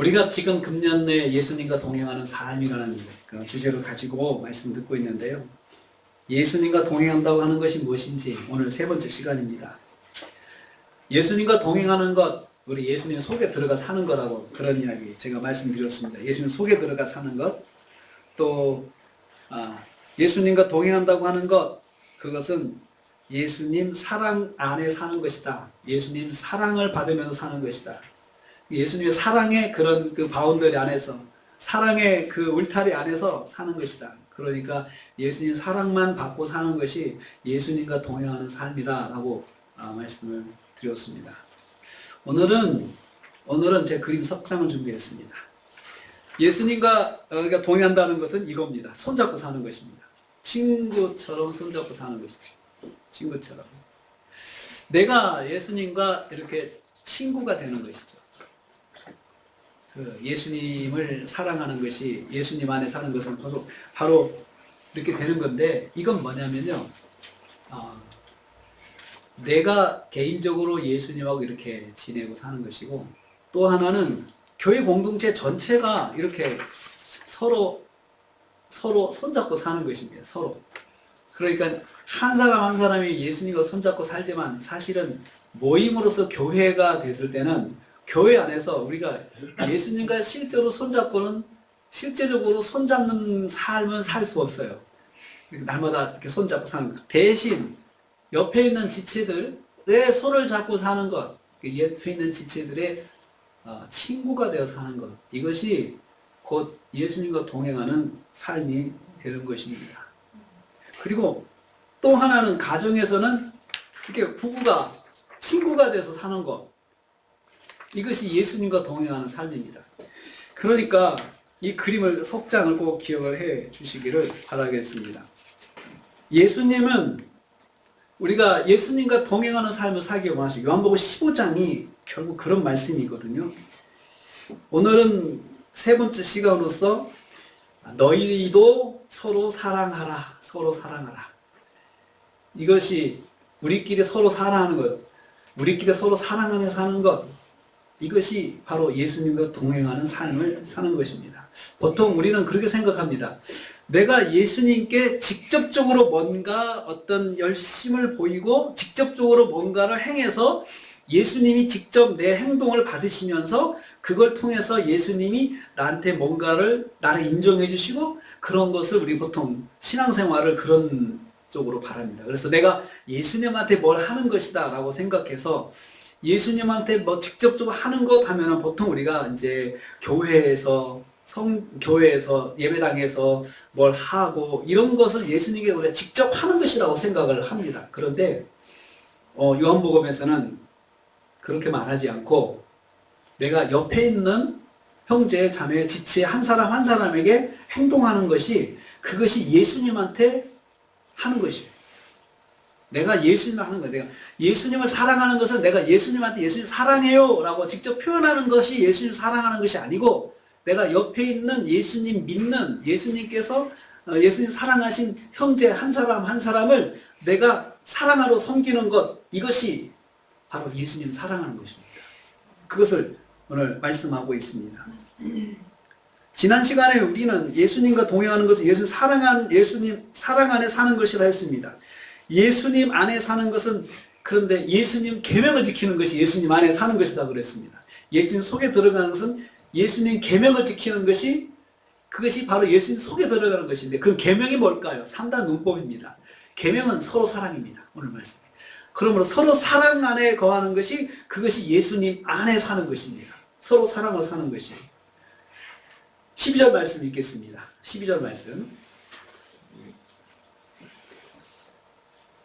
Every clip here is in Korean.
우리가 지금 금년 내 예수님과 동행하는 삶이라는 그 주제를 가지고 말씀 듣고 있는데요. 예수님과 동행한다고 하는 것이 무엇인지 오늘 세 번째 시간입니다. 예수님과 동행하는 것, 우리 예수님 속에 들어가 사는 거라고 그런 이야기 제가 말씀드렸습니다. 예수님 속에 들어가 사는 것, 또 예수님과 동행한다고 하는 것, 그것은 예수님 사랑 안에 사는 것이다. 예수님 사랑을 받으면서 사는 것이다. 예수님의 사랑의 그런 그 바운더리 안에서, 사랑의 그 울타리 안에서 사는 것이다. 그러니까 예수님 사랑만 받고 사는 것이 예수님과 동행하는 삶이다 라고 말씀을 드렸습니다. 오늘은 제 그림 석상을 준비했습니다. 예수님과 우리가 동행한다는 것은 이겁니다. 손잡고 사는 것입니다. 친구처럼 손잡고 사는 것이죠. 친구처럼. 내가 예수님과 이렇게 친구가 되는 것이죠. 예수님을 사랑하는 것이, 예수님 안에 사는 것은 바로 이렇게 되는 건데, 이건 뭐냐면요. 내가 개인적으로 예수님하고 이렇게 지내고 사는 것이고, 또 하나는 교회 공동체 전체가 이렇게 서로 손잡고 사는 것입니다. 서로. 그러니까 한 사람 한 사람이 예수님과 손잡고 살지만 사실은 모임으로서 교회가 됐을 때는 교회 안에서 우리가 예수님과 실제적으로 손잡는 삶은 살 수 없어요. 날마다 이렇게 손잡고 사는 것. 대신 옆에 있는 지체들의 손을 잡고 사는 것, 옆에 있는 지체들의 친구가 되어 사는 것, 이것이 곧 예수님과 동행하는 삶이 되는 것입니다. 그리고 또 하나는 가정에서는 이렇게 부부가 친구가 돼서 사는 것, 이것이 예수님과 동행하는 삶입니다. 그러니까 이 그림을, 석장을 꼭 기억을 해 주시기를 바라겠습니다. 예수님은 우리가 예수님과 동행하는 삶을 살기 원하시고, 요한복음 15장이 결국 그런 말씀이거든요. 오늘은 세 번째 시간으로서 너희도 서로 사랑하라, 서로 사랑하라. 이것이 우리끼리 서로 사랑하는 것, 우리끼리 서로 사랑하며 사는 것, 이것이 바로 예수님과 동행하는 삶을 사는 것입니다. 보통 우리는 그렇게 생각합니다. 내가 예수님께 직접적으로 뭔가 어떤 열심을 보이고 직접적으로 뭔가를 행해서 예수님이 직접 내 행동을 받으시면서 그걸 통해서 예수님이 나한테 뭔가를 나를 인정해 주시고, 그런 것을 우리 보통 신앙생활을 그런 쪽으로 바랍니다. 그래서 내가 예수님한테 뭘 하는 것이다 라고 생각해서 예수님한테 뭐 직접적으로 하는 것 하면은 보통 우리가 이제 교회에서 예배당에서 뭘 하고 이런 것을 예수님께 우리가 직접 하는 것이라고 생각을 합니다. 그런데 요한복음에서는 그렇게 말하지 않고 내가 옆에 있는 형제, 자매, 지체 한 사람 한 사람에게 행동하는 것이, 그것이 예수님한테 하는 것이에요. 내가 예수님을 하는 거예요. 내가 예수님을 사랑하는 것은 내가 예수님한테 예수님 사랑해요 라고 직접 표현하는 것이 예수님 사랑하는 것이 아니고, 내가 옆에 있는 예수님 믿는, 예수님께서 예수님 사랑하신 형제 한 사람 한 사람을 내가 사랑하러 섬기는 것, 이것이 바로 예수님 사랑하는 것입니다. 그것을 오늘 말씀하고 있습니다. 지난 시간에 우리는 예수님과 동행하는 것은 예수님 사랑 안에 사는 것이라 했습니다. 예수님 안에 사는 것은, 그런데 예수님 계명을 지키는 것이 예수님 안에 사는 것이다 그랬습니다. 예수님 속에 들어가는 것은 예수님 계명을 지키는 것이, 그것이 바로 예수님 속에 들어가는 것인데, 그 계명이 뭘까요? 3단 문법입니다. 계명은 서로 사랑입니다. 오늘 말씀에. 그러므로 서로 사랑 안에 거하는 것이, 그것이 예수님 안에 사는 것입니다. 서로 사랑을 사는 것이. 12절 말씀 읽겠습니다. 12절 말씀.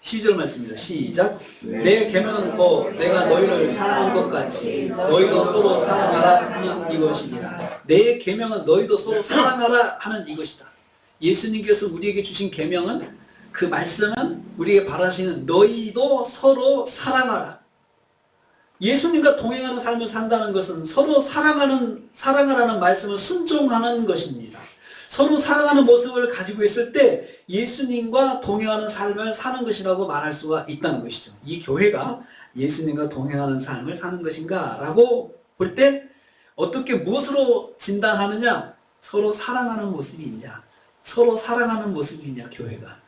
12절 말씀입니다. 시작. 내 계명은 곧 내가 너희를 사랑한 것 같이 너희도 서로 사랑하라 하는 이것이니라. 내 계명은 너희도 서로 사랑하라 하는 이것이다. 예수님께서 우리에게 주신 계명은, 그 말씀은 우리에게 바라시는 너희도 서로 사랑하라. 예수님과 동행하는 삶을 산다는 것은 서로 사랑하라는 말씀을 순종하는 것입니다. 서로 사랑하는 모습을 가지고 있을 때 예수님과 동행하는 삶을 사는 것이라고 말할 수가 있다는 것이죠. 이 교회가 예수님과 동행하는 삶을 사는 것인가 라고 볼 때 어떻게 무엇으로 진단하느냐? 서로 사랑하는 모습이 있냐? 서로 사랑하는 모습이 있냐, 교회가.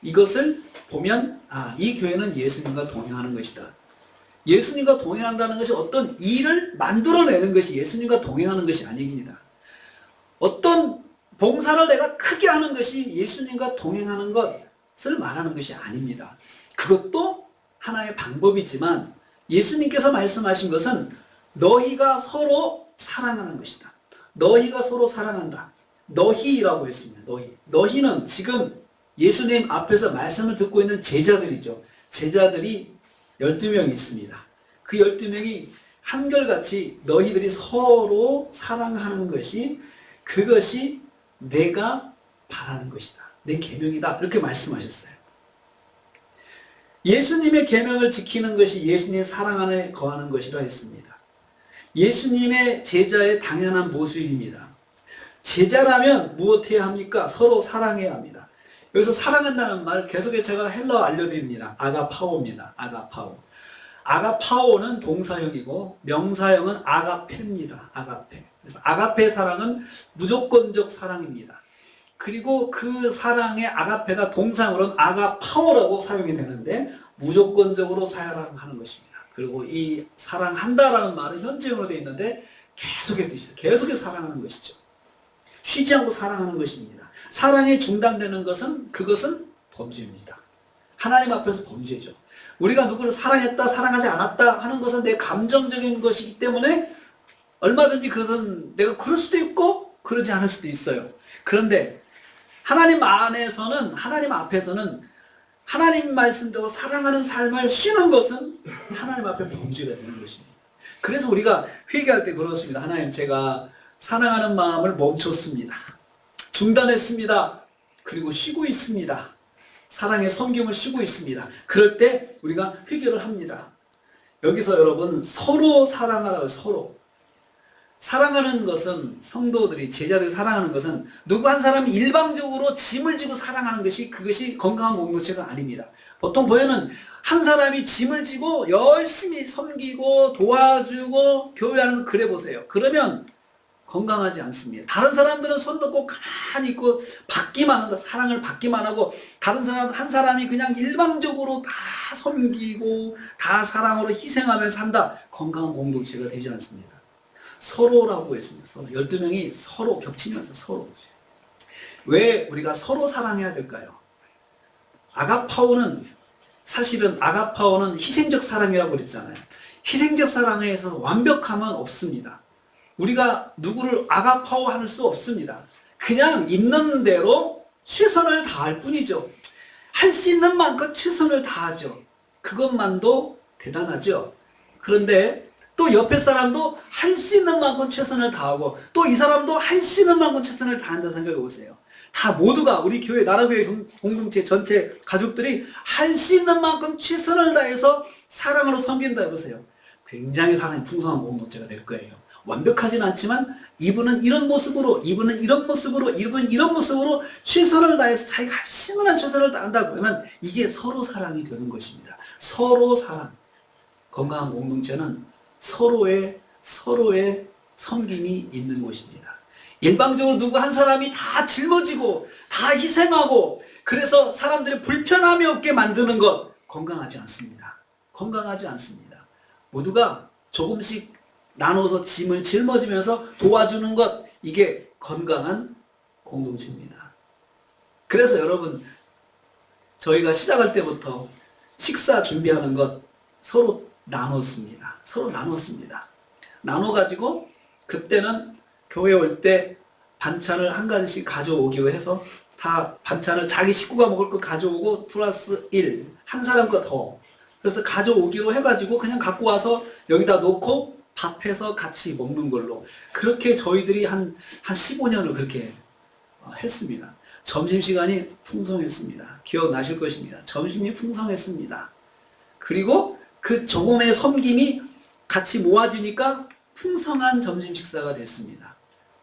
이것을 보면 이 교회는 예수님과 동행하는 것이다. 예수님과 동행한다는 것이 어떤 일을 만들어내는 것이 예수님과 동행하는 것이 아닙니다. 어떤 봉사를 내가 크게 하는 것이 예수님과 동행하는 것을 말하는 것이 아닙니다. 그것도 하나의 방법이지만 예수님께서 말씀하신 것은 너희가 서로 사랑하는 것이다. 너희가 서로 사랑한다. 너희라고 했습니다. 너희는 지금 예수님 앞에서 말씀을 듣고 있는 제자들이죠. 제자들이 12명이 있습니다. 그 12명이 한결같이 너희들이 서로 사랑하는 것이 그것이 내가 바라는 것이다. 내 계명이다. 이렇게 말씀하셨어요. 예수님의 계명을 지키는 것이 예수님의 사랑 안에 거하는 것이라 했습니다. 예수님의 제자의 당연한 모습입니다. 제자라면 무엇해야 합니까? 서로 사랑해야 합니다. 여기서 사랑한다는 말 계속해서 제가 헬라어 알려드립니다. 아가파오입니다. 아가파오. 아가파오는 동사형이고 명사형은 아가페입니다. 아가페. 그래서 아가페 사랑은 무조건적 사랑입니다. 그리고 그 사랑의 아가페가 동사형으로는 아가파오라고 사용이 되는데 무조건적으로 사랑하는 것입니다. 그리고 이 사랑한다라는 말은 현재형으로 되어 있는데 계속의 뜻이죠. 계속의 사랑하는 것이죠. 쉬지 않고 사랑하는 것입니다. 사랑이 중단되는 것은 그것은 범죄입니다. 하나님 앞에서 범죄죠. 우리가 누구를 사랑했다 사랑하지 않았다 하는 것은 내 감정적인 것이기 때문에 얼마든지 그것은 내가 그럴 수도 있고 그러지 않을 수도 있어요. 그런데 하나님 안에서는 하나님 앞에서는 하나님 말씀대로 사랑하는 삶을 쉬는 것은 하나님 앞에 범죄가 되는 것입니다. 그래서 우리가 회개할 때 그렇습니다. 하나님, 제가 사랑하는 마음을 멈췄습니다. 중단했습니다. 그리고 쉬고 있습니다. 사랑의 섬김을 쉬고 있습니다. 그럴 때 우리가 회개를 합니다. 여기서 여러분 서로 사랑하라고 서로. 사랑하는 것은 성도들이 제자들이 사랑하는 것은 누구 한 사람이 일방적으로 짐을 지고 사랑하는 것이 그것이 건강한 공동체가 아닙니다. 보통 보면은 한 사람이 짐을 지고 열심히 섬기고 도와주고 교회 안에서 그래 보세요. 그러면 건강하지 않습니다. 다른 사람들은 손 놓고 가만히 있고 받기만 한다. 사랑을 받기만 하고 다른 사람 한 사람이 그냥 일방적으로 다 섬기고 다 사랑으로 희생하면서 산다. 건강한 공동체가 되지 않습니다. 서로라고 했습니다. 서로. 12명이 서로 겹치면서 서로. 왜 우리가 서로 사랑해야 될까요? 사실은 아가파오는 희생적 사랑이라고 그랬잖아요. 희생적 사랑에서 완벽함은 없습니다. 우리가 누구를 아가파오할 수 없습니다. 그냥 있는 대로 최선을 다할 뿐이죠. 할 수 있는 만큼 최선을 다하죠. 그것만도 대단하죠. 그런데 또 옆에 사람도 할 수 있는 만큼 최선을 다하고 또 이 사람도 할 수 있는 만큼 최선을 다한다는 생각해 보세요. 다 모두가 우리 교회 나라교회 공동체 전체 가족들이 할 수 있는 만큼 최선을 다해서 사랑으로 섬긴다 해보세요. 굉장히 사랑이 풍성한 공동체가 될 거예요. 완벽하진 않지만 이분은 이런 모습으로 이분은 이런 모습으로 이분은 이런 모습으로 최선을 다해서 자기가 할 수 있는 최선을 다한다 그러면 이게 서로 사랑이 되는 것입니다. 서로 사랑. 건강한 공동체는 서로의 섬김이 있는 곳입니다. 일방적으로 누구 한 사람이 다 짊어지고 다 희생하고 그래서 사람들이 불편함이 없게 만드는 것 건강하지 않습니다. 건강하지 않습니다. 모두가 조금씩 나눠서 짐을 짊어지면서 도와주는 것 이게 건강한 공동체입니다. 그래서 여러분 저희가 시작할 때부터 식사 준비하는 것 서로 나눴습니다. 서로 나눴습니다. 나눠가지고 그때는 교회 올 때 반찬을 한 가지씩 가져오기로 해서 다 반찬을 자기 식구가 먹을 거 가져오고 플러스 1, 한 사람 거 더. 그래서 가져오기로 해가지고 그냥 갖고 와서 여기다 놓고 밥해서 같이 먹는 걸로. 그렇게 저희들이 한 15년을 그렇게 했습니다. 점심시간이 풍성했습니다. 기억나실 것입니다. 점심이 풍성했습니다. 그리고 그 조금의 섬김이 같이 모아지니까 풍성한 점심 식사가 됐습니다.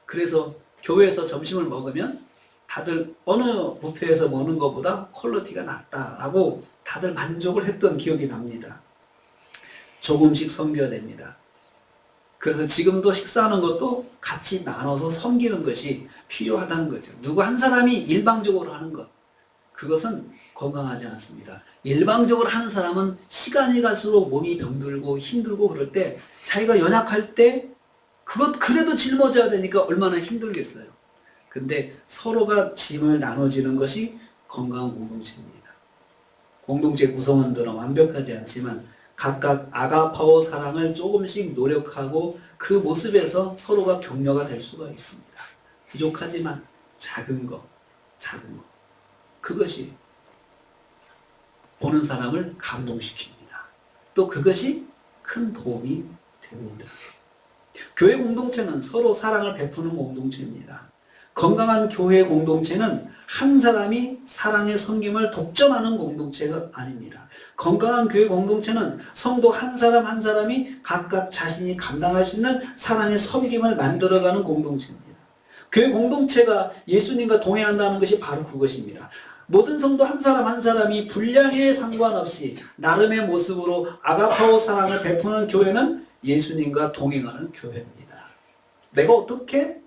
그래서 교회에서 점심을 먹으면 다들 어느 뷔페에서 먹는 것보다 퀄리티가 낫다라고 다들 만족을 했던 기억이 납니다. 조금씩 섬겨야 됩니다. 그래서 지금도 식사하는 것도 같이 나눠서 섬기는 것이 필요하다는 거죠. 누구 한 사람이 일방적으로 하는 것, 그것은 건강하지 않습니다. 일방적으로 하는 사람은 시간이 갈수록 몸이 병들고 힘들고 그럴 때 자기가 연약할 때 그것 그래도 짊어져야 되니까 얼마나 힘들겠어요. 근데 서로가 짐을 나눠지는 것이 건강한 공동체입니다. 공동체 구성원들은 완벽하지 않지만 각각 아가파오 사랑을 조금씩 노력하고 그 모습에서 서로가 격려가 될 수가 있습니다. 부족하지만 작은 거. 그것이 보는 사람을 감동시킵니다. 또 그것이 큰 도움이 됩니다. 교회 공동체는 서로 사랑을 베푸는 공동체입니다. 건강한 교회 공동체는 한 사람이 사랑의 섬김을 독점하는 공동체가 아닙니다. 건강한 교회 공동체는 성도 한 사람 한 사람이 각각 자신이 감당할 수 있는 사랑의 섬김을 만들어가는 공동체입니다. 교회 공동체가 예수님과 동행한다는 것이 바로 그것입니다. 모든 성도 한 사람 한 사람이 분량에 상관없이 나름의 모습으로 아가파오 사랑을 베푸는 교회는 예수님과 동행하는 교회입니다. 내가 어떻게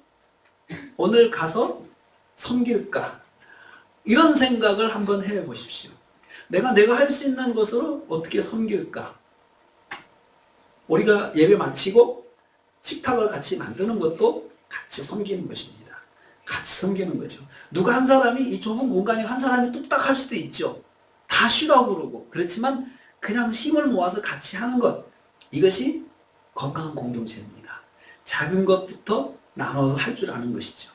오늘 가서 섬길까? 이런 생각을 한번 해보십시오. 내가 할 수 있는 것으로 어떻게 섬길까? 우리가 예배 마치고 식탁을 같이 만드는 것도 같이 섬기는 것입니다. 같이 섬기는 거죠. 누가 한 사람이 이 좁은 공간에 한 사람이 뚝딱 할 수도 있죠. 다 쉬라고 그러고. 그렇지만 그냥 힘을 모아서 같이 하는 것. 이것이 건강한 공동체입니다. 작은 것부터 나눠서 할 줄 아는 것이죠.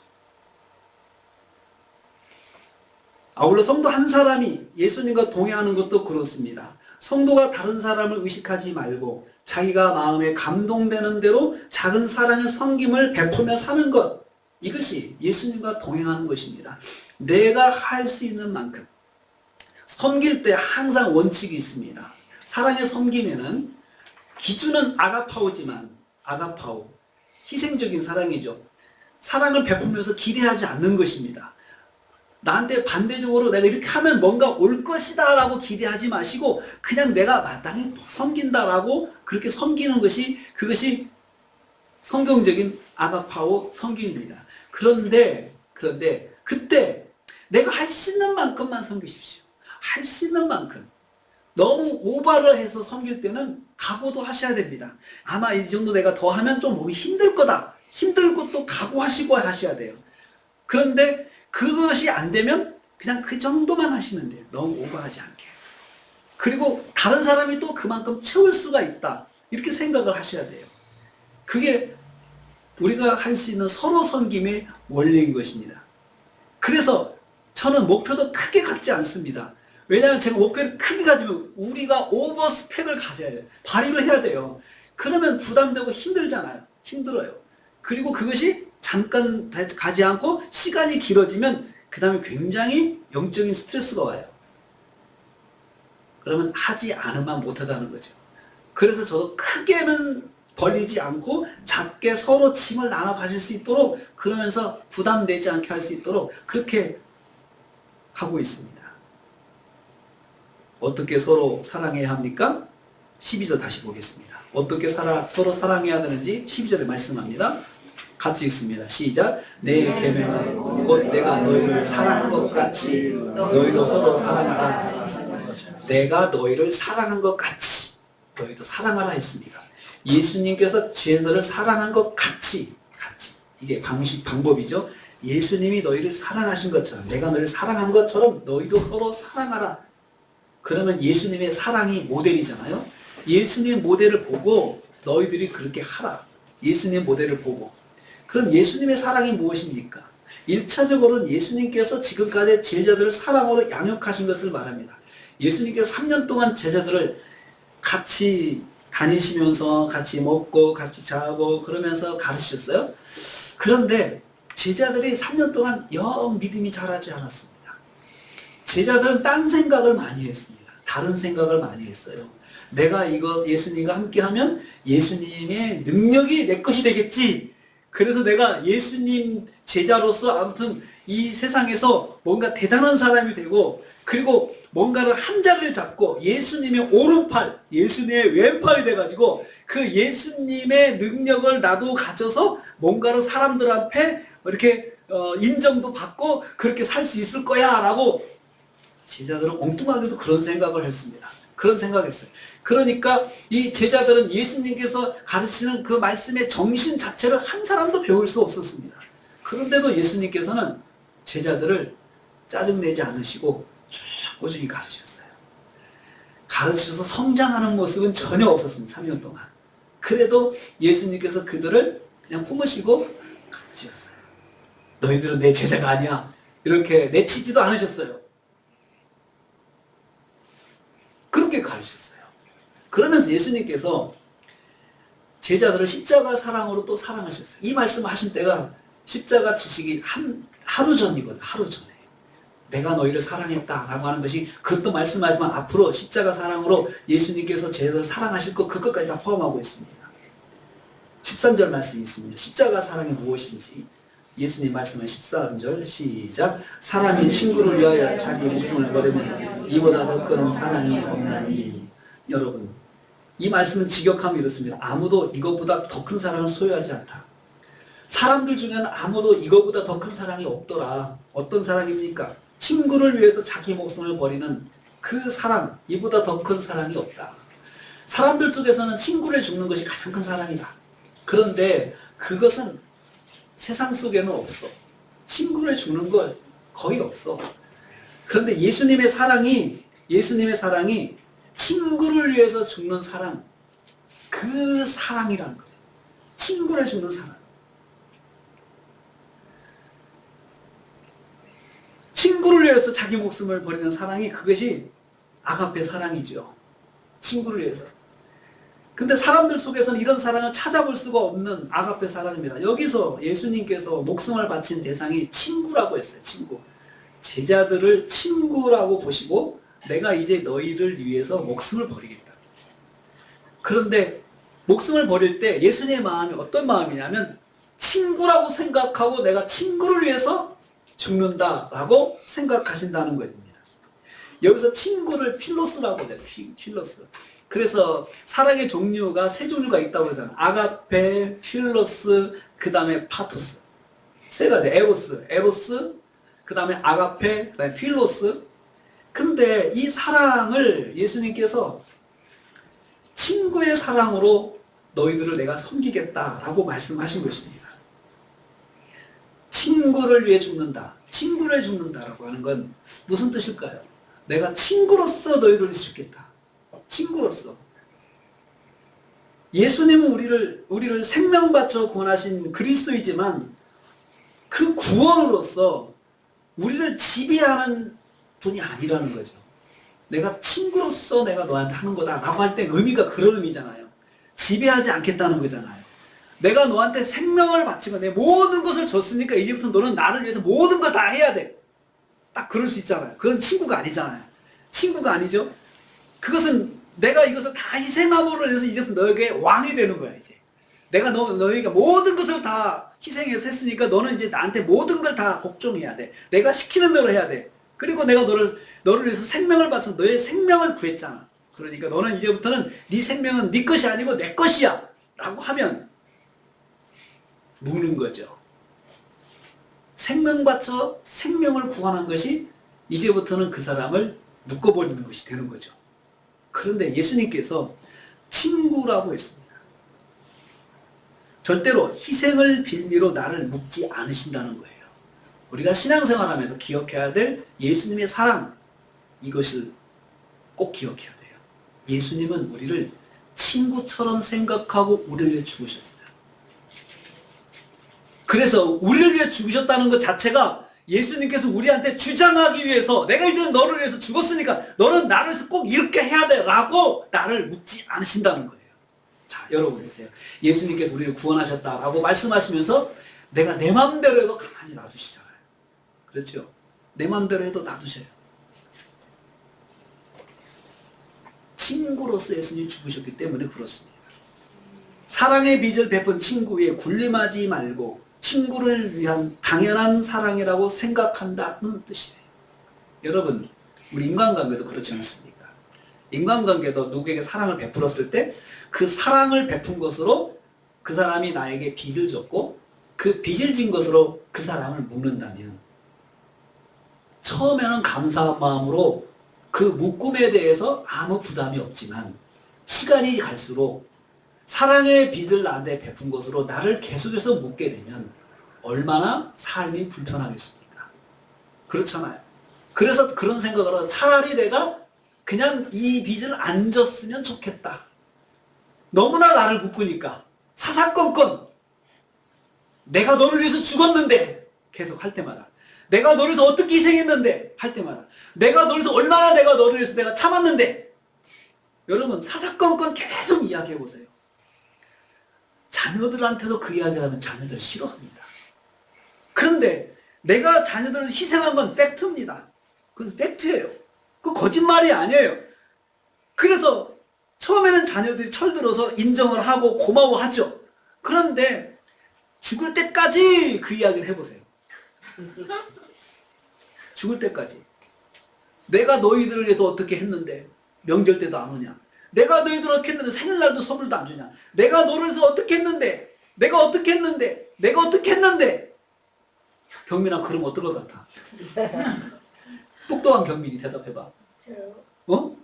아울러 성도 한 사람이 예수님과 동행하는 것도 그렇습니다. 성도가 다른 사람을 의식하지 말고 자기가 마음에 감동되는 대로 작은 사랑의 섬김을 베푸며 사는 것. 이것이 예수님과 동행하는 것입니다. 내가 할 수 있는 만큼. 섬길 때 항상 원칙이 있습니다. 사랑의 섬김에는 기준은 아가파오지만 아가파오, 희생적인 사랑이죠. 사랑을 베푸면서 기대하지 않는 것입니다. 나한테 반대적으로 내가 이렇게 하면 뭔가 올 것이다 라고 기대하지 마시고 그냥 내가 마땅히 섬긴다라고 그렇게 섬기는 것이 그것이 성경적인 아가파오 섬김입니다. 그런데 그때 내가 할 수 있는 만큼만 섬기십시오. 할 수 있는 만큼. 너무 오버를 해서 섬길 때는 각오도 하셔야 됩니다. 아마 이 정도 내가 더 하면 좀 몸이 힘들 거다. 힘들고 또 각오하시고 하셔야 돼요. 그런데 그것이 안 되면 그냥 그 정도만 하시면 돼요. 너무 오버하지 않게. 그리고 다른 사람이 또 그만큼 채울 수가 있다. 이렇게 생각을 하셔야 돼요. 그게 우리가 할 수 있는 서로 섬김의 원리인 것입니다. 그래서 저는 목표도 크게 갖지 않습니다. 왜냐하면 제가 목표를 크게 가지면 우리가 오버 스펙을 가져야 돼요. 발휘를 해야 돼요. 그러면 부담되고 힘들잖아요. 힘들어요. 그리고 그것이 잠깐 가지 않고 시간이 길어지면 그 다음에 굉장히 영적인 스트레스가 와요. 그러면 하지 않으면 못하다는 거죠. 그래서 저도 크게는 벌리지 않고 작게 서로 짐을 나눠 가질 수 있도록 그러면서 부담되지 않게 할 수 있도록 그렇게 하고 있습니다. 어떻게 서로 사랑해야 합니까? 12절 다시 보겠습니다. 어떻게 서로 사랑해야 되는지 12절에 말씀합니다. 같이 읽습니다. 시작. 내 계명은 곧 내가 너희를 사랑한 것 같이 너희도 서로 사랑하라. 내가 너희를 사랑한 것 같이 너희도 사랑하라 했습니다. 예수님께서 제자들을 사랑한 것 같이 이게 방법이죠. 예수님이 너희를 사랑하신 것처럼 내가 너희를 사랑한 것처럼 너희도 서로 사랑하라. 그러면 예수님의 사랑이 모델이잖아요. 예수님 모델을 보고 너희들이 그렇게 하라. 예수님 모델을 보고. 그럼 예수님의 사랑이 무엇입니까? 1차적으로는 예수님께서 지금까지 제자들을 사랑으로 양육하신 것을 말합니다. 예수님께서 3년 동안 제자들을 같이 다니시면서 같이 먹고 같이 자고 그러면서 가르치셨어요. 그런데 제자들이 3년 동안 영 믿음이 자라지 않았습니다. 제자들은 딴 생각을 많이 했습니다. 다른 생각을 많이 했어요. 내가 이거 예수님과 함께하면 예수님의 능력이 내 것이 되겠지. 그래서 내가 예수님 제자로서 아무튼 이 세상에서 뭔가 대단한 사람이 되고, 그리고 뭔가를 한 자리를 잡고 예수님의 오른팔, 예수님의 왼팔이 돼가지고 그 예수님의 능력을 나도 가져서 뭔가로 사람들 앞에 이렇게 인정도 받고 그렇게 살 수 있을 거야 라고 제자들은 엉뚱하게도 그런 생각을 했습니다. 그런 생각했어요. 그러니까 이 제자들은 예수님께서 가르치는 그 말씀의 정신 자체를 한 사람도 배울 수 없었습니다. 그런데도 예수님께서는 제자들을 짜증내지 않으시고 쭉 꾸준히 가르치셨어요. 가르치셔서 성장하는 모습은 전혀 없었습니다. 3년 동안. 그래도 예수님께서 그들을 그냥 품으시고 가르치셨어요. 너희들은 내 제자가 아니야. 이렇게 내치지도 않으셨어요. 그렇게 가르치셨어요. 그러면서 예수님께서 제자들을 십자가 사랑으로 또 사랑하셨어요. 이 말씀을 하신 때가 십자가 지식이 하루 전이거든. 하루 전에. 내가 너희를 사랑했다라고 하는 것이, 그것도 말씀하지만 앞으로 십자가 사랑으로 예수님께서 제자들을 사랑하실 것, 그것까지 다 포함하고 있습니다. 13절 말씀이 있습니다. 십자가 사랑이 무엇인지 예수님 말씀은 14절 시작. 사람이 친구를 위하여 자기 목숨을 버리면 이보다 더 큰 사랑이 없나니. 여러분, 이 말씀은 직역하면 이렇습니다. 아무도 이것보다 더 큰 사랑을 소유하지 않다. 사람들 중에는 아무도 이것보다 더 큰 사랑이 없더라. 어떤 사랑입니까? 친구를 위해서 자기 목숨을 버리는 그 사랑, 이보다 더 큰 사랑이 없다. 사람들 속에서는 친구를 죽는 것이 가장 큰 사랑이다. 그런데 그것은 세상 속에는 없어. 친구를 죽는 건 거의 없어. 그런데 예수님의 사랑이 친구를 위해서 죽는 사랑, 그 사랑이라는 거죠. 친구를 죽는 사랑. 친구를 위해서 자기 목숨을 버리는 사랑이, 그것이 아가페 사랑이죠. 친구를 위해서. 근데 사람들 속에서는 이런 사랑을 찾아볼 수가 없는 아가페 사랑입니다. 여기서 예수님께서 목숨을 바친 대상이 친구라고 했어요. 친구. 제자들을 친구라고 보시고 내가 이제 너희를 위해서 목숨을 버리겠다. 그런데 목숨을 버릴 때 예수님의 마음이 어떤 마음이냐면 친구라고 생각하고 내가 친구를 위해서 죽는다라고 생각하신다는 것입니다. 여기서 친구를 필로스라고 해요. 필로스. 그래서 사랑의 종류가 세 종류가 있다고 그러잖아요. 아가페, 필로스, 그 다음에 파토스. 세 가지. 에로스, 그 다음에 아가페, 그 다음에 필로스. 근데 이 사랑을 예수님께서 친구의 사랑으로 너희들을 내가 섬기겠다라고 말씀하신 것입니다. 친구를 위해 죽는다. 친구를 위해 죽는다라고 하는 건 무슨 뜻일까요? 내가 친구로서 너희들을 죽겠다. 친구로서. 예수님은 우리를 생명 바쳐 구원하신 그리스도이지만 그 구원으로서 우리를 지배하는 분이 아니라는 거죠. 내가 친구로서 내가 너한테 하는 거다라고 할 때 의미가 그런 의미잖아요. 지배하지 않겠다는 거잖아요. 내가 너한테 생명을 바치고 내 모든 것을 줬으니까 이제부터 너는 나를 위해서 모든 걸 다 해야 돼. 딱 그럴 수 있잖아요. 그건 친구가 아니잖아요. 친구가 아니죠. 그것은 내가 이것을 다 희생함으로 해서 이제부터 너에게 왕이 되는 거야. 이제 내가 너에게 모든 것을 다 희생해서 했으니까 너는 이제 나한테 모든 걸 다 복종해야 돼. 내가 시키는 대로 해야 돼. 그리고 내가 너를 위해서 생명을 받아서 너의 생명을 구했잖아. 그러니까 너는 이제부터는 네 생명은 네 것이 아니고 내 것이야 라고 하면 묵는 거죠. 생명 바쳐 생명을 구원한 것이 이제부터는 그 사람을 묶어버리는 것이 되는 거죠. 그런데 예수님께서 친구라고 했습니다. 절대로 희생을 빌미로 나를 묶지 않으신다는 거예요. 우리가 신앙생활하면서 기억해야 될 예수님의 사랑, 이것을 꼭 기억해야 돼요. 예수님은 우리를 친구처럼 생각하고 우리를 위해 죽으셨어요. 그래서 우리를 위해 죽으셨다는 것 자체가 예수님께서 우리한테 주장하기 위해서, 내가 이제는 너를 위해서 죽었으니까 너는 나를 위해서 꼭 이렇게 해야 돼 라고 나를 묻지 않으신다는 거예요. 자, 여러분 보세요. 예수님께서 우리를 구원하셨다라고 말씀하시면서 내가 내 마음대로 해도 가만히 놔두시잖아요. 그렇죠? 내 마음대로 해도 놔두셔요. 친구로서 예수님이 죽으셨기 때문에 그렇습니다. 사랑의 빚을 베푼 친구에 군림하지 말고 친구를 위한 당연한 사랑이라고 생각한다는 뜻이에요. 여러분, 우리 인간관계도 그렇지 않습니까? 인간관계도 누구에게 사랑을 베풀었을 때 그 사랑을 베푼 것으로 그 사람이 나에게 빚을 졌고 그 빚을 진 것으로 그 사람을 묶는다면 처음에는 감사한 마음으로 그 묶음에 대해서 아무 부담이 없지만 시간이 갈수록 사랑의 빚을 나한테 베푼 것으로 나를 계속해서 묶게 되면 얼마나 삶이 불편하겠습니까? 그렇잖아요. 그래서 그런 생각을 하고 차라리 내가 그냥 이 빚을 안 졌으면 좋겠다. 너무나 나를 묶으니까 사사건건 내가 너를 위해서 죽었는데 계속 할 때마다 내가 너를 위해서 어떻게 희생했는데 할 때마다 내가 너를 위해서 얼마나 내가 너를 위해서 내가 참았는데 여러분 사사건건 계속 이야기해 보세요. 자녀들한테도 그 이야기를 하면 자녀들 싫어합니다. 그런데 내가 자녀들을 희생한 건 팩트입니다. 그건 팩트예요. 그건 거짓말이 아니에요. 그래서 처음에는 자녀들이 철들어서 인정을 하고 고마워하죠. 그런데 죽을 때까지 그 이야기를 해보세요. 죽을 때까지. 내가 너희들을 위해서 어떻게 했는데 명절 때도 안 오냐. 내가 너희들 어떻게 했는데 생일날도 선물도 안 주냐. 내가 너를 위해서 어떻게 했는데 내가 어떻게 했는데 내가 어떻게 했는데 경민아 그러면 어떨 것 같아? 똑똑한 경민이 대답해봐. 저요? 어?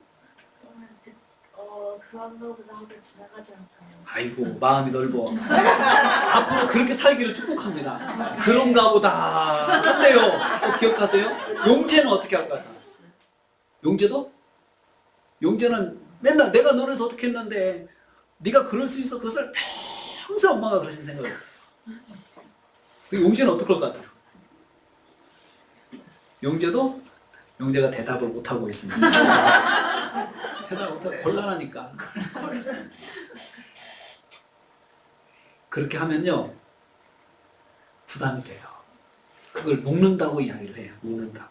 그런 거보다 한번 지나가지 않을까요? 아이고 마음이 넓어. 앞으로 그렇게 살기를 축복합니다. 그런가 보다 한데요. 기억하세요? 용재는 어떻게 할 것 같아? 용재도? 용재는 맨날 내가 너를 위해서 어떻게 했는데 네가 그럴 수 있어. 그것을 평생 엄마가 그러신 생각을 했어요. 용재는 어떨 것 같아? 용재도? 용재가 대답을 못하고 있습니다. 대답을 못하고 곤란하니까. 그렇게 하면요 부담이 돼요. 그걸 묶는다고 이야기를 해요. 묶는다고.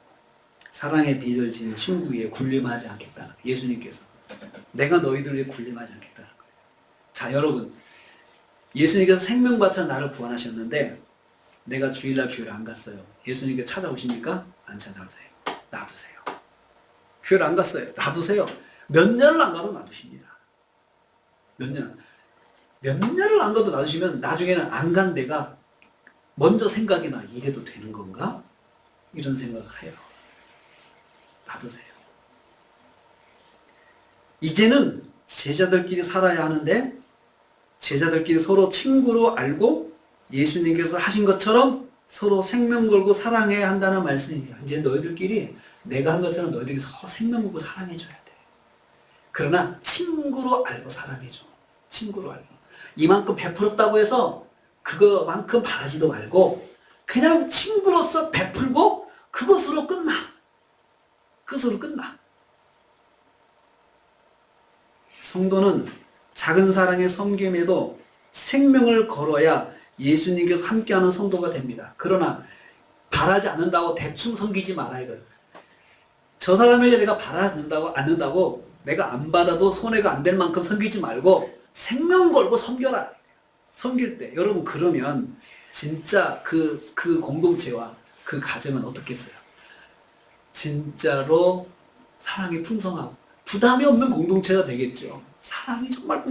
사랑의 빚을 진 친구 위에 군림하지 않겠다는 거예요. 예수님께서 내가 너희들 위해 군림하지 않겠다는 거예요. 자 여러분, 예수님께서 생명받쳐 나를 구원하셨는데 내가 주일날 교회를 안 갔어요. 예수님께 찾아오십니까? 안 찾아오세요. 놔두세요. 교회를 안 갔어요. 놔두세요. 몇 년을 안 가도 놔두십니다. 몇 년을 안 가도 놔두시면 나중에는 안 간 데가 먼저 생각이 나. 이래도 되는 건가? 이런 생각을 해요. 놔두세요. 이제는 제자들끼리 살아야 하는데 제자들끼리 서로 친구로 알고 예수님께서 하신 것처럼 서로 생명 걸고 사랑해야 한다는 말씀입니다. 이제 너희들끼리 내가 한 것처럼 너희들이 서로 생명 걸고 사랑해줘야 돼. 그러나 친구로 알고 사랑해줘. 친구로 알고. 이만큼 베풀었다고 해서 그거만큼 바라지도 말고 그냥 친구로서 베풀고 그것으로 끝나. 그것으로 끝나. 성도는 작은 사랑의 섬김에도 생명을 걸어야 예수님께서 함께하는 성도가 됩니다. 그러나 바라지 않는다고 대충 섬기지 말아야 돼요. 저 사람에게 내가 바라지 않는다고 내가 안 받아도 손해가 안 될 만큼 섬기지 말고 생명 걸고 섬겨라. 섬길 때 여러분 그러면 진짜 그 공동체와 그 가정은 어떻겠어요? 진짜로 사랑이 풍성하고 부담이 없는 공동체가 되겠죠. 사랑이 정말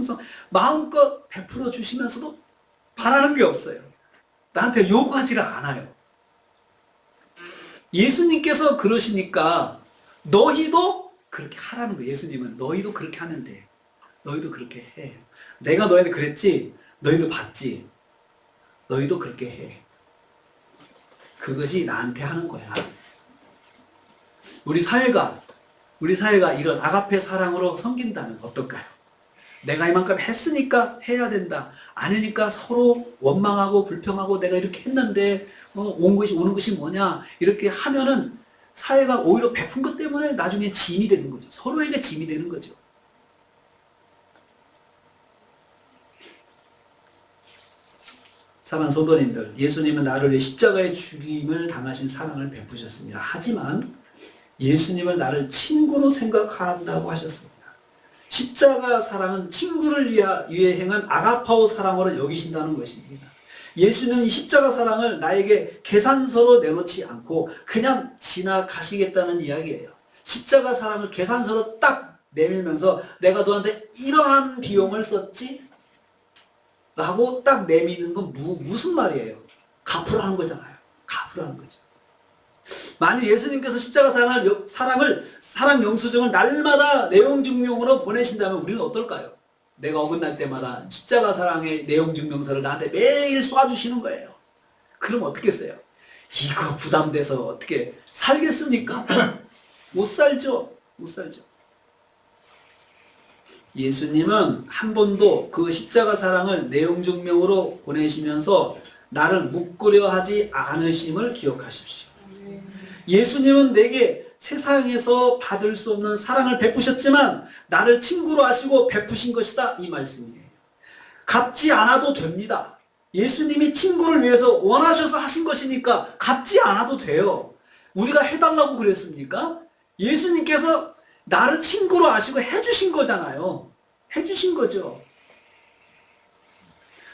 마음껏 베풀어 주시면서도 바라는 게 없어요. 나한테 요구하지를 않아요. 예수님께서 그러시니까 너희도 그렇게 하라는 거예요. 예수님은 너희도 그렇게 하면 돼. 너희도 그렇게 해. 내가 너희한테 그랬지. 너희도 봤지. 너희도 그렇게 해. 그것이 나한테 하는 거야. 우리 사회가 이런 아가페 사랑으로 섬긴다면 어떨까요? 내가 이만큼 했으니까 해야 된다. 안 하니까 서로 원망하고 불평하고 내가 이렇게 했는데 오는 것이 뭐냐 이렇게 하면은 사회가 오히려 베푼 것 때문에 나중에 짐이 되는 거죠. 서로에게 짐이 되는 거죠. 사랑하는 성도님들, 예수님은 나를 위해 십자가의 죽임을 당하신 사랑을 베푸셨습니다. 하지만 예수님을 나를 친구로 생각한다고 하셨습니다. 십자가 사랑은 친구를 위해 행한 아가파오 사랑으로 여기신다는 것입니다. 예수님은 이 십자가 사랑을 나에게 계산서로 내놓지 않고 그냥 지나가시겠다는 이야기예요. 십자가 사랑을 계산서로 딱 내밀면서 내가 너한테 이러한 비용을 썼지? 라고 딱 내미는 건 무슨 말이에요? 갚으라는 거잖아요. 갚으라는 거죠. 만약 예수님께서 십자가 사랑 영수증을 날마다 내용 증명으로 보내신다면 우리는 어떨까요? 내가 어긋날 때마다 십자가 사랑의 내용 증명서를 나한테 매일 쏴주시는 거예요. 그럼 어떻겠어요? 이거 부담돼서 어떻게 살겠습니까? 못 살죠. 못 살죠. 예수님은 한 번도 그 십자가 사랑을 내용 증명으로 보내시면서 나를 묶으려 하지 않으심을 기억하십시오. 예수님은 내게 세상에서 받을 수 없는 사랑을 베푸셨지만 나를 친구로 하시고 베푸신 것이다, 이 말씀이에요. 갚지 않아도 됩니다. 예수님이 친구를 위해서 원하셔서 하신 것이니까 갚지 않아도 돼요. 우리가 해달라고 그랬습니까? 예수님께서 나를 친구로 하시고 해주신 거잖아요. 해주신 거죠.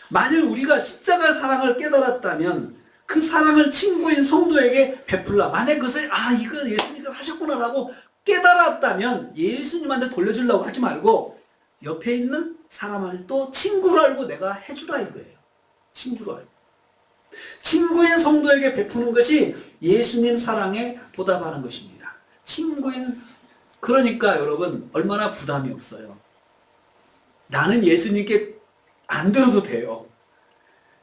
만일 우리가 십자가 사랑을 깨달았다면 그 사랑을 친구인 성도에게 베풀라. 만약 그것을 이거 예수님께서 하셨구나라고 깨달았다면 예수님한테 돌려주려고 하지 말고 옆에 있는 사람을 또 친구로 알고 내가 해주라 이거예요. 친구로 알고. 친구인 성도에게 베푸는 것이 예수님 사랑에 보답하는 것입니다. 그러니까 여러분 얼마나 부담이 없어요. 나는 예수님께 안 들어도 돼요.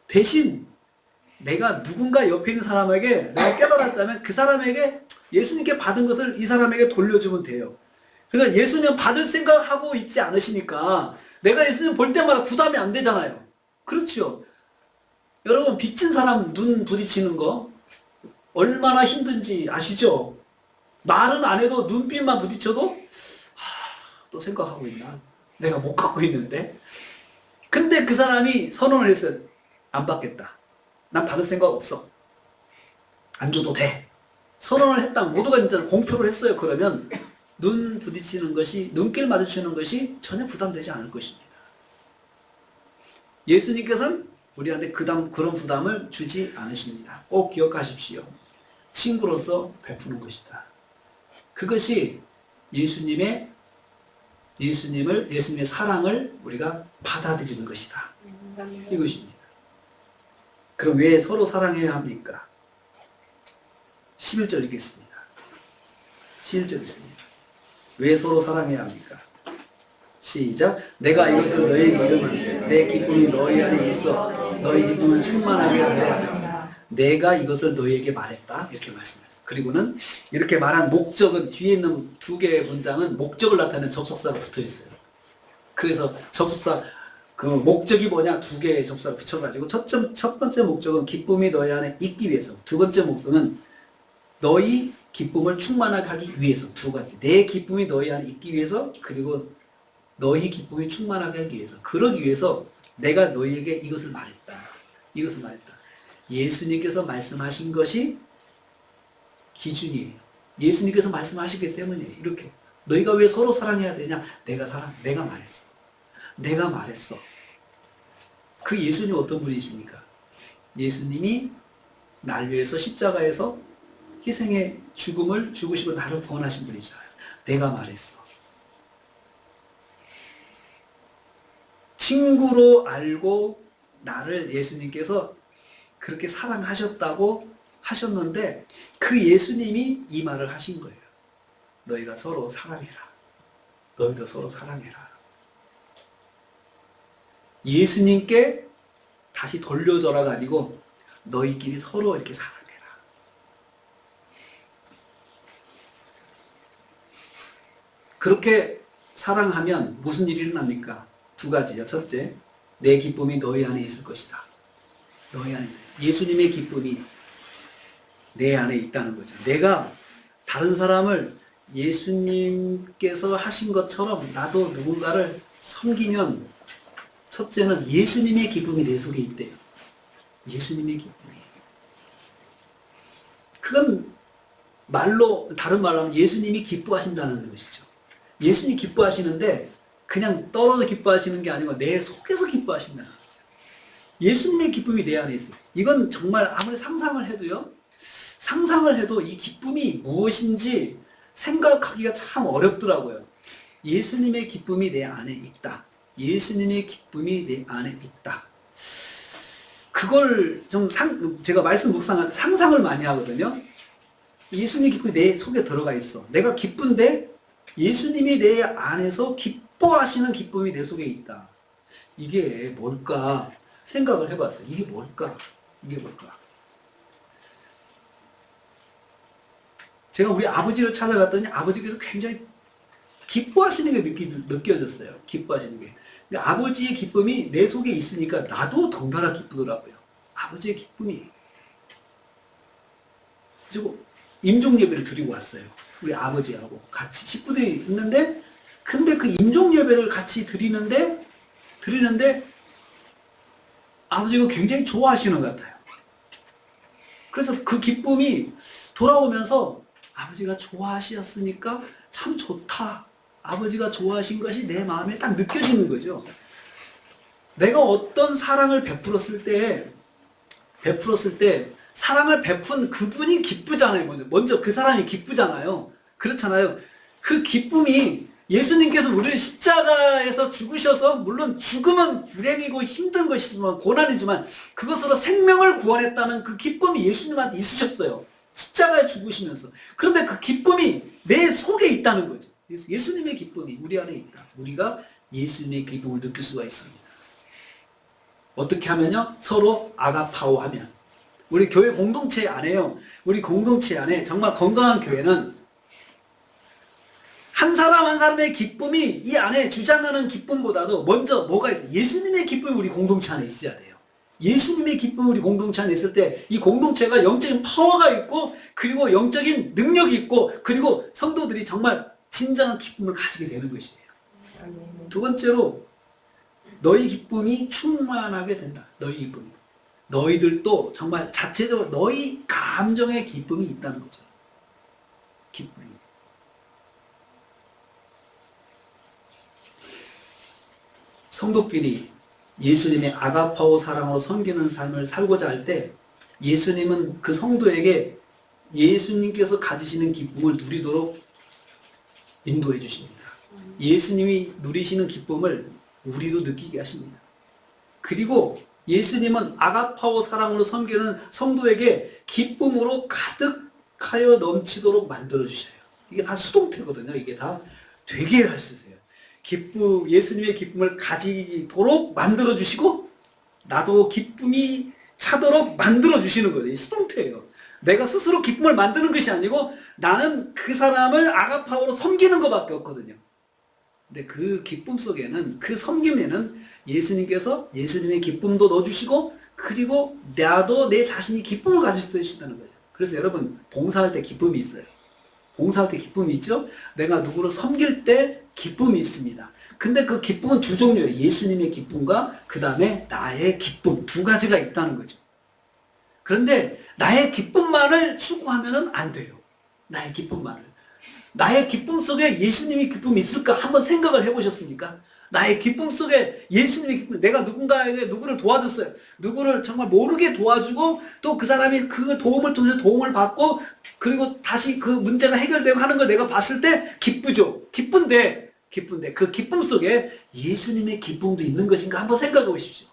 대신 내가 누군가 옆에 있는 사람에게 내가 깨달았다면 그 사람에게 예수님께 받은 것을 이 사람에게 돌려주면 돼요. 그러니까 예수님 받을 생각하고 있지 않으시니까 내가 예수님 볼 때마다 부담이 안 되잖아요. 그렇죠? 여러분 빚진 사람 눈 부딪히는 거 얼마나 힘든지 아시죠? 말은 안 해도 눈빛만 부딪혀도 또 생각하고 있나? 내가 못 갖고 있는데? 근데 그 사람이 선언을 했어요. 안 받겠다. 난 받을 생각 없어. 안 줘도 돼. 선언을 했다. 모두가 진짜 공표를 했어요. 그러면 눈 부딪히는 것이, 눈길 마주치는 것이 전혀 부담되지 않을 것입니다. 예수님께서는 우리한테 그런 부담을 주지 않으십니다. 꼭 기억하십시오. 친구로서 베푸는 것이다. 그것이 예수님의 사랑을 우리가 받아들이는 것이다. 이것입니다. 그럼 왜 서로 사랑해야 합니까? 11절 읽겠습니다. 11절 읽습니다. 왜 서로 사랑해야 합니까? 시작. 내가 이것을 너희에게 이르면 내 기쁨이 너희 안에 있어 너희 기쁨을 충만하게 하려 합니다. 내가 이것을 너희에게 말했다. 이렇게 말씀했어요. 그리고는 이렇게 말한 목적은 뒤에 있는 두 개의 문장은 목적을 나타내는 접속사가 붙어 있어요. 그래서 접속사 그 목적이 뭐냐? 두 개의 접속사를 붙여가지고 첫 번째 목적은 기쁨이 너희 안에 있기 위해서, 두 번째 목적은 너희 기쁨을 충만하게 하기 위해서. 두 가지. 내 기쁨이 너희 안에 있기 위해서, 그리고 너희 기쁨이 충만하게 하기 위해서. 그러기 위해서 내가 너희에게 이것을 말했다. 이것을 말했다. 예수님께서 말씀하신 것이 기준이에요. 예수님께서 말씀하시기 때문에 이렇게 너희가 왜 서로 사랑해야 되냐? 내가 말했어. 내가 말했어. 그 예수님 어떤 분이십니까? 예수님이 날 위해서 십자가에서 희생의 죽음을 죽으시고 나를 구원하신 분이잖아요. 내가 말했어. 친구로 알고 나를 예수님께서 그렇게 사랑하셨다고 하셨는데 그 예수님이 이 말을 하신 거예요. 너희가 서로 사랑해라. 너희도 서로 사랑해라. 예수님께 다시 돌려줘라가 아니고 너희끼리 서로 이렇게 사랑해라. 그렇게 사랑하면 무슨 일이 일어납니까? 두 가지요. 첫째, 내 기쁨이 너희 안에 있을 것이다. 너희 안에. 예수님의 기쁨이 내 안에 있다는 거죠. 내가 다른 사람을 예수님께서 하신 것처럼 나도 누군가를 섬기면 첫째는 예수님의 기쁨이 내 속에 있대요. 예수님의 기쁨이. 그건 다른 말로 하면 예수님이 기뻐하신다는 것이죠. 예수님이 기뻐하시는데 그냥 떨어져 기뻐하시는 게 아니고 내 속에서 기뻐하신다는 거죠. 예수님의 기쁨이 내 안에 있어요. 이건 정말 아무리 상상을 해도 이 기쁨이 무엇인지 생각하기가 참 어렵더라고요. 예수님의 기쁨이 내 안에 있다. 예수님의 기쁨이 내 안에 있다. 그걸 좀 제가 말씀 묵상할 때 상상을 많이 하거든요. 예수님의 기쁨이 내 속에 들어가 있어. 내가 기쁜데 예수님이 내 안에서 기뻐하시는 기쁨이 내 속에 있다. 이게 뭘까 생각을 해봤어요. 이게 뭘까? 제가 우리 아버지를 찾아갔더니 아버지께서 굉장히 기뻐하시는 게 느껴졌어요. 기뻐하시는 게. 그러니까 아버지의 기쁨이 내 속에 있으니까 나도 덩달아 기쁘더라고요. 아버지의 기쁨이. 그리고 임종예배를 드리고 왔어요. 우리 아버지하고 같이 식구들이 있는데, 근데 그 임종예배를 같이 드리는데 아버지가 굉장히 좋아하시는 것 같아요. 그래서 그 기쁨이 돌아오면서 아버지가 좋아하셨으니까 참 좋다. 아버지가 좋아하신 것이 내 마음에 딱 느껴지는 거죠. 내가 어떤 사랑을 베풀었을 때 사랑을 베푼 그분이 기쁘잖아요. 먼저 그 사람이 기쁘잖아요. 그렇잖아요. 그 기쁨이 예수님께서 우리를 십자가에서 죽으셔서, 물론 죽음은 불행이고 힘든 것이지만 고난이지만 그것으로 생명을 구원했다는 그 기쁨이 예수님한테 있으셨어요. 십자가에 죽으시면서. 그런데 그 기쁨이 내 속에 있다는 거죠. 예수님의 기쁨이 우리 안에 있다. 우리가 예수님의 기쁨을 느낄 수가 있습니다. 어떻게 하면요? 서로 아가파오 하면. 우리 교회 공동체 안에요. 우리 공동체 안에 정말 건강한 교회는 한 사람 한 사람의 기쁨이 이 안에 주장하는 기쁨보다도 먼저 뭐가 있어요? 예수님의 기쁨이 우리 공동체 안에 있어야 돼요. 예수님의 기쁨이 우리 공동체 안에 있을 때 이 공동체가 영적인 파워가 있고, 그리고 영적인 능력이 있고, 그리고 성도들이 정말 진정한 기쁨을 가지게 되는 것이에요. 두 번째로 너희 기쁨이 충만하게 된다. 너희 기쁨이. 너희들도 정말 자체적으로 너희 감정의 기쁨이 있다는 거죠. 기쁨이. 성도끼리 예수님의 아가파오 사랑으로 섬기는 삶을 살고자 할 때 예수님은 그 성도에게 예수님께서 가지시는 기쁨을 누리도록 인도해 주십니다. 예수님이 누리시는 기쁨을 우리도 느끼게 하십니다. 그리고 예수님은 아가파오 사랑으로 섬기는 성도에게 기쁨으로 가득하여 넘치도록 만들어 주셔요. 이게 다 수동태거든요. 이게 다 되게 하시세요. 예수님의 기쁨을 가지도록 만들어 주시고 나도 기쁨이 차도록 만들어 주시는 거예요. 이 수동태예요. 내가 스스로 기쁨을 만드는 것이 아니고 나는 그 사람을 아가파오로 섬기는 것밖에 없거든요. 근데 그 기쁨 속에는, 그 섬김에는 예수님께서 예수님의 기쁨도 넣어주시고, 그리고 나도 내 자신이 기쁨을 가질 수 있다는 거죠. 그래서 여러분, 봉사할 때 기쁨이 있어요. 봉사할 때 기쁨이 있죠? 내가 누구를 섬길 때 기쁨이 있습니다. 근데 그 기쁨은 두 종류예요. 예수님의 기쁨과 그 다음에 나의 기쁨, 두 가지가 있다는 거죠. 그런데 나의 기쁨만을 추구하면 안 돼요. 나의 기쁨만을. 나의 기쁨 속에 예수님의 기쁨이 있을까 한번 생각을 해보셨습니까? 나의 기쁨 속에 예수님의 기쁨, 내가 누군가에게 누구를 도와줬어요. 누구를 정말 모르게 도와주고 또 그 사람이 그 도움을 통해서 도움을 받고 그리고 다시 그 문제가 해결되고 하는 걸 내가 봤을 때 기쁘죠. 기쁜데 그 기쁨 속에 예수님의 기쁨도 있는 것인가 한번 생각해 보십시오.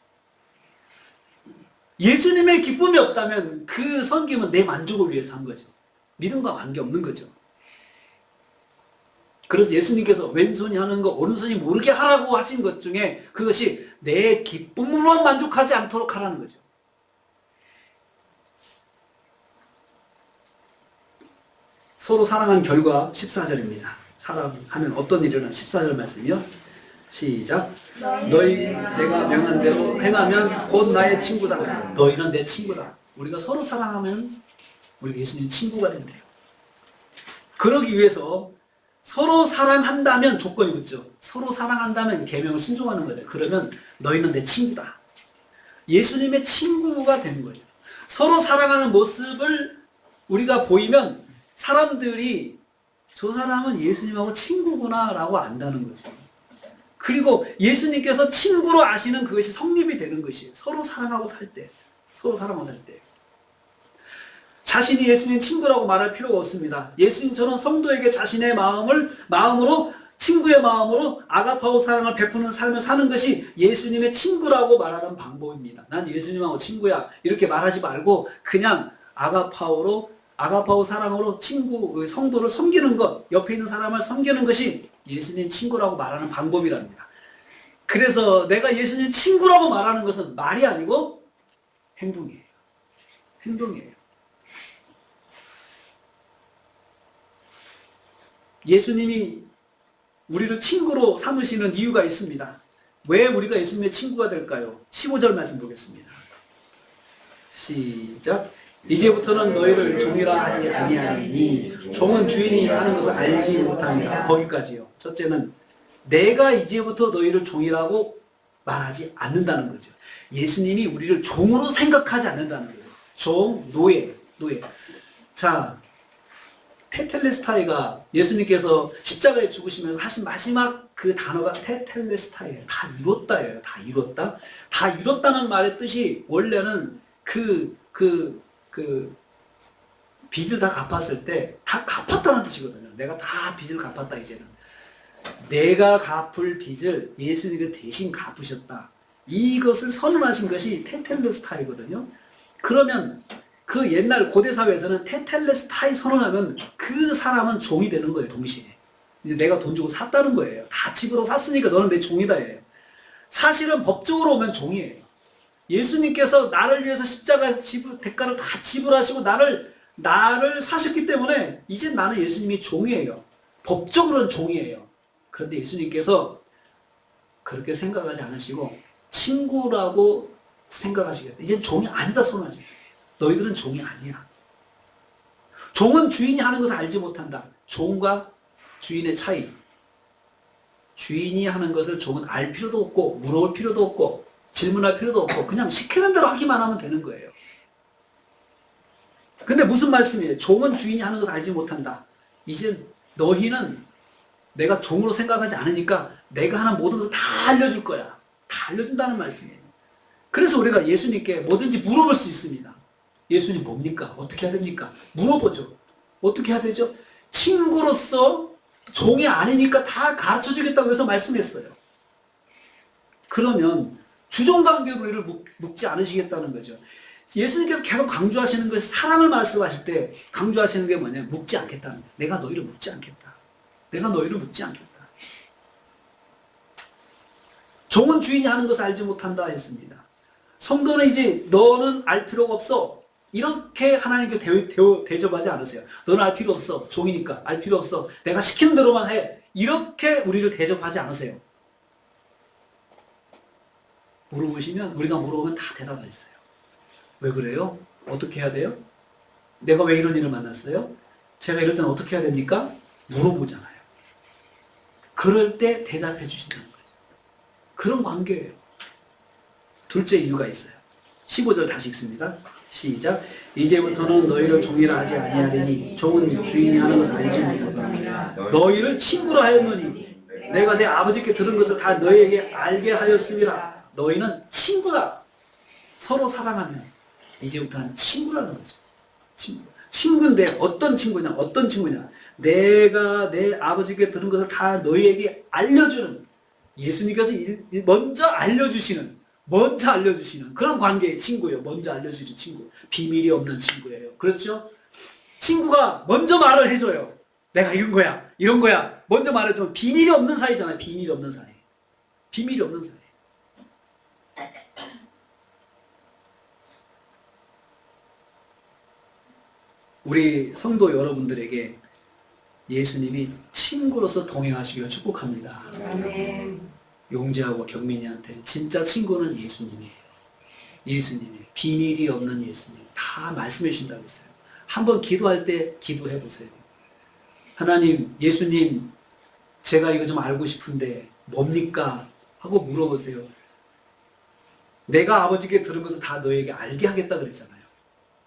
예수님의 기쁨이 없다면 그 섬김은 내 만족을 위해서 한 거죠. 믿음과 관계없는 거죠. 그래서 예수님께서 왼손이 하는 거 오른손이 모르게 하라고 하신 것 중에 그것이 내 기쁨으로만 만족하지 않도록 하라는 거죠. 서로 사랑한 결과 14절입니다. 사랑하면 어떤 일이 일어나? 14절 말씀이요. 시작. 너희 내가 명한 대로 행하면 곧 나의 친구다. 너희는 내 친구다. 우리가 서로 사랑하면 우리가 예수님 친구가 된대요. 그러기 위해서 서로 사랑한다면 조건이 붙죠. 서로 사랑한다면 계명을 순종하는 거예요. 그러면 너희는 내 친구다. 예수님의 친구가 되는 거예요. 서로 사랑하는 모습을 우리가 보이면 사람들이 저 사람은 예수님하고 친구구나 라고 안다는 거죠. 그리고 예수님께서 친구로 아시는 그것이 성립이 되는 것이에요. 서로 사랑하고 살 때. 서로 사랑하고 살 때. 자신이 예수님 친구라고 말할 필요가 없습니다. 예수님처럼 성도에게 자신의 마음으로 친구의 마음으로 아가파오 사랑을 베푸는 삶을 사는 것이 예수님의 친구라고 말하는 방법입니다. 난 예수님하고 친구야. 이렇게 말하지 말고 그냥 아가파오 사랑으로 성도를 섬기는 것, 옆에 있는 사람을 섬기는 것이 예수님 친구라고 말하는 방법이랍니다. 그래서 내가 예수님 친구라고 말하는 것은 말이 아니고 행동이에요. 행동이에요. 예수님이 우리를 친구로 삼으시는 이유가 있습니다. 왜 우리가 예수님의 친구가 될까요? 15절 말씀 보겠습니다. 시작. 이제부터는 너희를 종이라 하지 아니하리니 종은 주인이 하는 것을 알지 못함이라. 거기까지요. 첫째는 내가 이제부터 너희를 종이라고 말하지 않는다는 거죠. 예수님이 우리를 종으로 생각하지 않는다는 거죠. 종, 노예. 자, 테텔레스타이가 예수님께서 십자가에 죽으시면서 하신 마지막 그 단어가 테텔레스타이예요. 다 이뤘다예요. 다 이뤘다. 다 이뤘다는 말의 뜻이 원래는 빚을 다 갚았을 때 다 갚았다는 뜻이거든요. 내가 다 빚을 갚았다 이제는. 내가 갚을 빚을 예수님이 대신 갚으셨다. 이것을 선언하신 것이 테텔레스타이거든요. 그러면 그 옛날 고대 사회에서는 테텔레스타이 선언하면 그 사람은 종이 되는 거예요. 동시에. 이제 내가 돈 주고 샀다는 거예요. 다 집으로 샀으니까 너는 내 종이다예요. 사실은 법적으로 보면 종이에요. 예수님께서 나를 위해서 십자가에서 대가를 다 지불하시고 나를 사셨기 때문에 이제 나는 예수님이 종이에요. 법적으로는 종이에요. 그런데 예수님께서 그렇게 생각하지 않으시고 친구라고 생각하시겠다. 이젠 종이 아니다 선언하시죠. 너희들은 종이 아니야. 종은 주인이 하는 것을 알지 못한다. 종과 주인의 차이. 주인이 하는 것을 종은 알 필요도 없고 물어볼 필요도 없고 질문할 필요도 없고 그냥 시키는 대로 하기만 하면 되는 거예요. 근데 무슨 말씀이에요? 종은 주인이 하는 것을 알지 못한다. 이제 너희는 내가 종으로 생각하지 않으니까 내가 하는 모든 것을 다 알려줄 거야. 다 알려준다는 말씀이에요. 그래서 우리가 예수님께 뭐든지 물어볼 수 있습니다. 예수님 뭡니까? 어떻게 해야 됩니까? 물어보죠. 어떻게 해야 되죠? 친구로서 종이 아니니까 다 가르쳐 주겠다고 해서 말씀했어요. 그러면 주종관계로 우리를 묻지 않으시겠다는 거죠. 예수님께서 계속 강조하시는 것이 사랑을 말씀하실 때 강조하시는 게 뭐냐면 묻지 않겠다는 거예요. 내가 너희를 묻지 않겠다. 내가 너희를 묻지 않겠다. 종은 주인이 하는 것을 알지 못한다 했습니다. 성도는 이제 너는 알 필요가 없어. 이렇게 하나님께 대접하지 않으세요. 너는 알 필요 없어. 종이니까 알 필요 없어. 내가 시키는 대로만 해. 이렇게 우리를 대접하지 않으세요. 물어보시면 우리가 물어보면 다 대답해 주세요. 왜 그래요? 어떻게 해야 돼요? 내가 왜 이런 일을 만났어요? 제가 이럴 때는 어떻게 해야 됩니까? 물어보잖아요. 그럴 때 대답해 주신다는 거죠. 그런 관계예요. 둘째 이유가 있어요. 15절 다시 읽습니다. 시작. 이제부터는 너희를 종이라 하지 아니하리니 종은 주인이 하는 것을 알지 못한다. 너희를 친구라 하였노니 내가 내 아버지께 들은 것을 다 너희에게 알게 하였음이라. 너희는 친구다. 서로 사랑하면 이제부터는 친구라는 거죠. 친구인데 어떤 친구냐? 내가 내 아버지께 들은 것을 다 너희에게 알려주는, 예수님께서 먼저 알려주시는 그런 관계의 친구예요. 먼저 알려주는 친구. 비밀이 없는 친구예요. 그렇죠? 친구가 먼저 말을 해줘요. 내가 이런 거야. 먼저 말해주면 비밀이 없는 사이잖아요. 비밀이 없는 사이. 우리 성도 여러분들에게 예수님이 친구로서 동행하시기를 축복합니다. 아멘. 용재하고 경민이한테 진짜 친구는 예수님이에요. 비밀이 없는 예수님. 다 말씀해 주신다고 했어요. 한번 기도할 때 기도해 보세요. 하나님, 예수님, 제가 이거 좀 알고 싶은데 뭡니까? 하고 물어보세요. 내가 아버지께 들은 것을 다 너에게 알게 하겠다 그랬잖아요.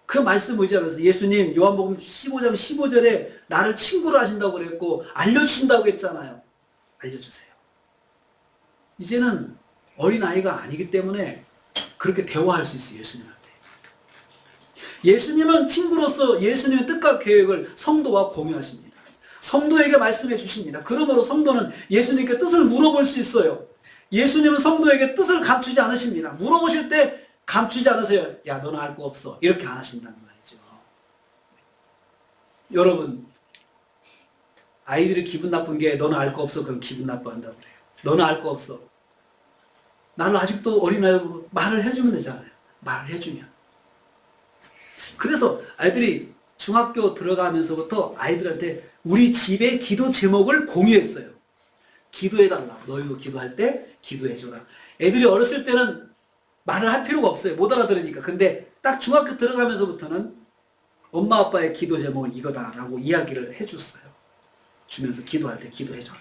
그 말씀 의지하면서 예수님 요한복음 15장 15절에 나를 친구로 하신다고 그랬고 알려주신다고 했잖아요. 알려주세요. 이제는 어린아이가 아니기 때문에 그렇게 대화할 수 있어요. 예수님한테. 예수님은 친구로서 예수님의 뜻과 계획을 성도와 공유하십니다. 성도에게 말씀해 주십니다. 그러므로 성도는 예수님께 뜻을 물어볼 수 있어요. 예수님은 성도에게 뜻을 감추지 않으십니다. 물어보실 때 감추지 않으세요. 야, 너는 알 거 없어. 이렇게 안 하신다는 말이죠. 여러분, 아이들이 기분 나쁜 게 너는 알 거 없어. 그럼 기분 나빠한다고 그래요. 너는 알 거 없어. 나는 아직도 어린아이로 말을 해주면 되잖아요. 말을 해주면. 그래서 아이들이 중학교 들어가면서부터 아이들한테 우리 집의 기도 제목을 공유했어요. 기도해달라고. 너희도 기도할 때 기도해줘라. 애들이 어렸을 때는 말을 할 필요가 없어요. 못 알아들으니까. 근데 딱 중학교 들어가면서부터는 엄마 아빠의 기도 제목은 이거다라고 이야기를 해줬어요. 주면서 기도할 때 기도해줘라.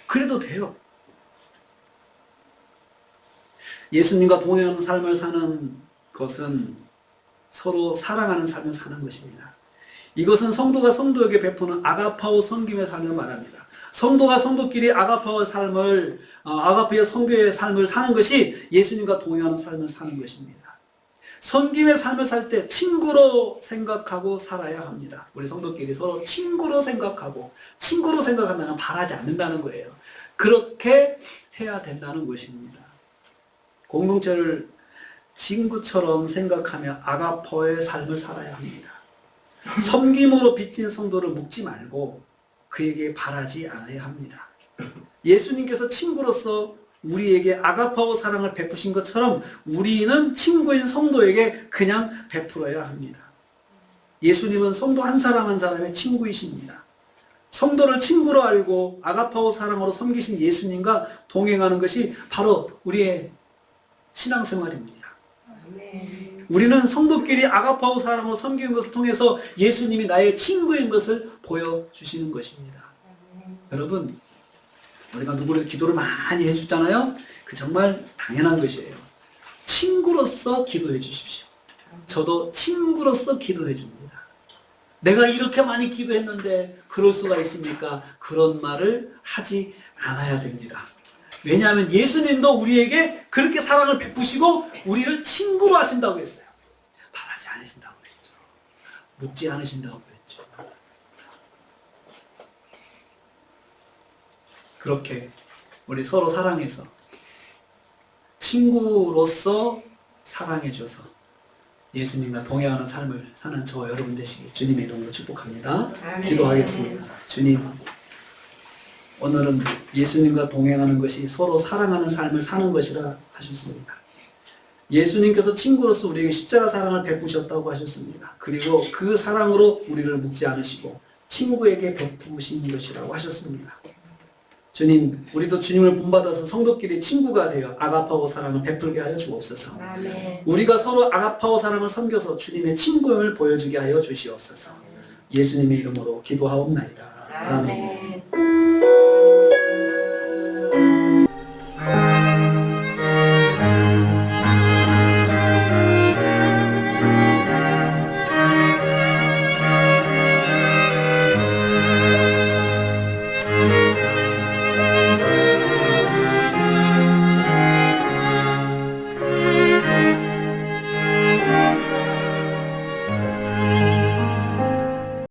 그래도 돼요. 예수님과 동행하는 삶을 사는 것은 서로 사랑하는 삶을 사는 것입니다. 이것은 성도가 성도에게 베푸는 아가파오 섬김의 삶을 말합니다. 성도가 성도끼리 아가파오의 삶을, 아가페의 성교의 삶을 사는 것이 예수님과 동행하는 삶을 사는 것입니다. 섬김의 삶을 살 때 친구로 생각하고 살아야 합니다. 우리 성도끼리 서로 친구로 생각하고, 친구로 생각한다는 바라지 않는다는 거예요. 그렇게 해야 된다는 것입니다. 공동체를 친구처럼 생각하며 아가퍼의 삶을 살아야 합니다. 섬김으로 빚진 성도를 묵지 말고 그에게 바라지 않아야 합니다. 예수님께서 친구로서 우리에게 아가파오 사랑을 베푸신 것처럼 우리는 친구인 성도에게 그냥 베풀어야 합니다. 예수님은 성도 한 사람 한 사람의 친구이십니다. 성도를 친구로 알고 아가파오 사랑으로 섬기신 예수님과 동행하는 것이 바로 우리의 신앙생활입니다. 우리는 성도끼리 아가파오 사랑으로 섬기는 것을 통해서 예수님이 나의 친구인 것을 보여주시는 것입니다. 여러분, 우리가 누구를 기도를 많이 해주잖아요. 그 정말 당연한 것이에요. 친구로서 기도해 주십시오. 저도 친구로서 기도해 줍니다. 내가 이렇게 많이 기도했는데 그럴 수가 있습니까? 그런 말을 하지 않아야 됩니다. 왜냐하면 예수님도 우리에게 그렇게 사랑을 베푸시고 우리를 친구로 하신다고 했어요. 바라지 않으신다고 그랬죠. 묵지 않으신다고 그랬죠. 그렇게 우리 서로 사랑해서 친구로서 사랑해줘서 예수님과 동행하는 삶을 사는 저와 여러분 되시길 주님의 이름으로 축복합니다. 기도하겠습니다. 주님, 오늘은 예수님과 동행하는 것이 서로 사랑하는 삶을 사는 것이라 하셨습니다. 예수님께서 친구로서 우리에게 십자가 사랑을 베푸셨다고 하셨습니다. 그리고 그 사랑으로 우리를 묵지 않으시고 친구에게 베푸신 것이라고 하셨습니다. 주님, 우리도 주님을 본받아서 성도끼리 친구가 되어 아가파오 사랑을 베풀게 하여 주옵소서. 우리가 서로 아가파오 사랑을 섬겨서 주님의 친구임을 보여주게 하여 주시옵소서. 예수님의 이름으로 기도하옵나이다. 아멘.